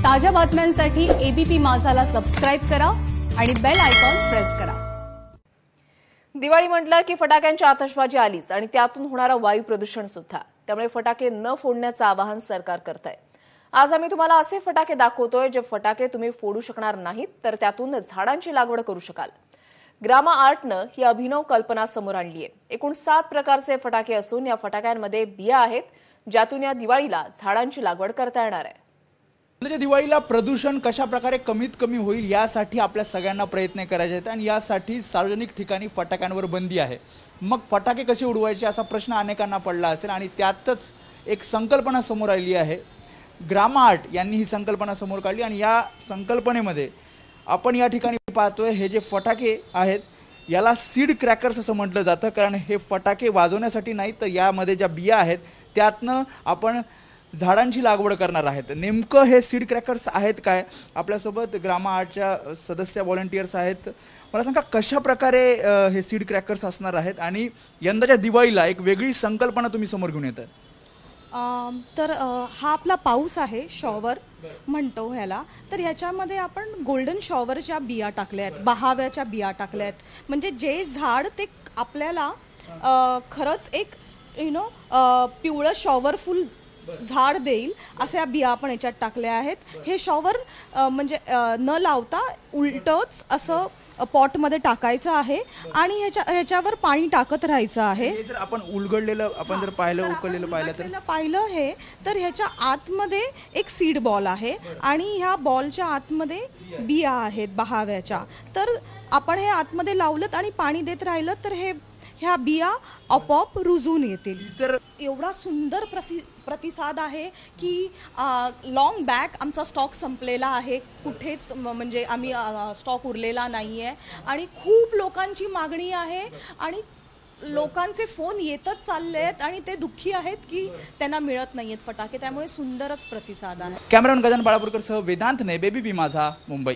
ताज्या बातम्यांसाठी ABP माझाला subscribe करा आणि बेल आयकॉन प्रेस करा। दिवाळी म्हटलं की फटाक्यांची आतषबाजी आलीच आणि त्यातून होणारा वायू प्रदूषण सुद्धा। त्यामुळे फटाके न फोडण्याचं आवाहन सरकार करतंय। आज आम्ही तुम्हाला असे फटाके दाखवतोय जे फटाके तुम्ही फोडू शकणार नाहीत, तर त्यातून झाडांची लागवड करू शकाल। ग्रामा आर्टनं ही अभिनव कल्पना समोर आणली आहे। एकूण 7 प्रकारचे फटाके असून या फटाक्यांमध्ये बिया आहेत, ज्यातून या दिवाळीला झाडांची लागवड करता येणार आहे। दिवाळीला प्रदूषण कशा प्रकारे कमीत कमी होईल यासाठी आपल्या सगळ्यांना प्रयत्न करायचे आहेत आणि यासाठी सार्वजनिक ठिकाणी फटाक्यांवर बंदी आहे। मग फटाके कसे उडवायचे असा प्रश्न अनेकांना पडला असेल आणि त्यातच एक संकल्पना समोर आली आहे। ग्रामा आर्ट यांनी ही संकल्पना समोर काढली आणि या संकल्पनेमध्ये आपण या ठिकाणी पाहतोय हे जे फटाके आहेत याला सीड क्रॅकर्स असं म्हटलं जातं, कारण हे फटाके वाजवण्यासाठी नाही तर यामध्ये ज्या बिया आहेत त्यातनं आपण झाडांची लागवड करणार आहेत। नेमकं हे सीड क्रॅकर्स आहेत काय? आपल्यासोबत ग्रामा आर्टच्या सदस्य व्हॉलंटियर्स आहेत। मला सांगा कशा प्रकारे हे सीड क्रॅकर्स असणार आहेत आणि यंदाच्या दिवाळीला एक वेगळी संकल्पना तुम्ही समोर घेऊन येत आहे। तर हा आपला पाऊस आहे, शॉवर म्हणतो ह्याला। तर ह्याच्यामध्ये आपण गोल्डन शॉवरच्या बिया टाकल्या आहेत, बहाव्याच्या बिया टाकल्या आहेत, म्हणजे जे झाड ते आपल्याला खरंच एक पिवळं शॉवरफुल झाड देईल अशा बिया आपण याच्यात टाकल्या आहेत। हे शॉवर म्हणजे न लावता उलटच असं पॉटमध्ये टाकायचं आहे आणि ह्याच्यावर पाणी टाकत राहायचं आहे। जर आपण उलगडलेलं आपण जर पाहिलं उकळलेलं पाहिलं हे तर ह्याच्या आतमध्ये एक सीड बॉल आहे आणि ह्या बॉलच्या आतमध्ये बिया आहेत बहाव्याच्या। तर आपण हे आतमध्ये लावलं आणि पाणी देत राहिलं तर ह्या बिया आपोआप रुजून येतील। तर एवढा सुंदर प्रतिसाद आहे की लॉंग बॅक आमचा स्टॉक संपलेला आहे, कुठेच म्हणजे आम्ही स्टॉक उरलेला नाही आहे आणि खूप लोकांची मागणी आहे आणि लोकांचे फोन येतच चालले आहेत आणि ते दुःखी आहेत की त्यांना मिळत नाही आहेत फटाके, त्यामुळे सुंदरच प्रतिसाद आहे। कॅमेरामन गजानन बाळापूरकर सह वेदांत ने, एबीपी माझा, मुंबई।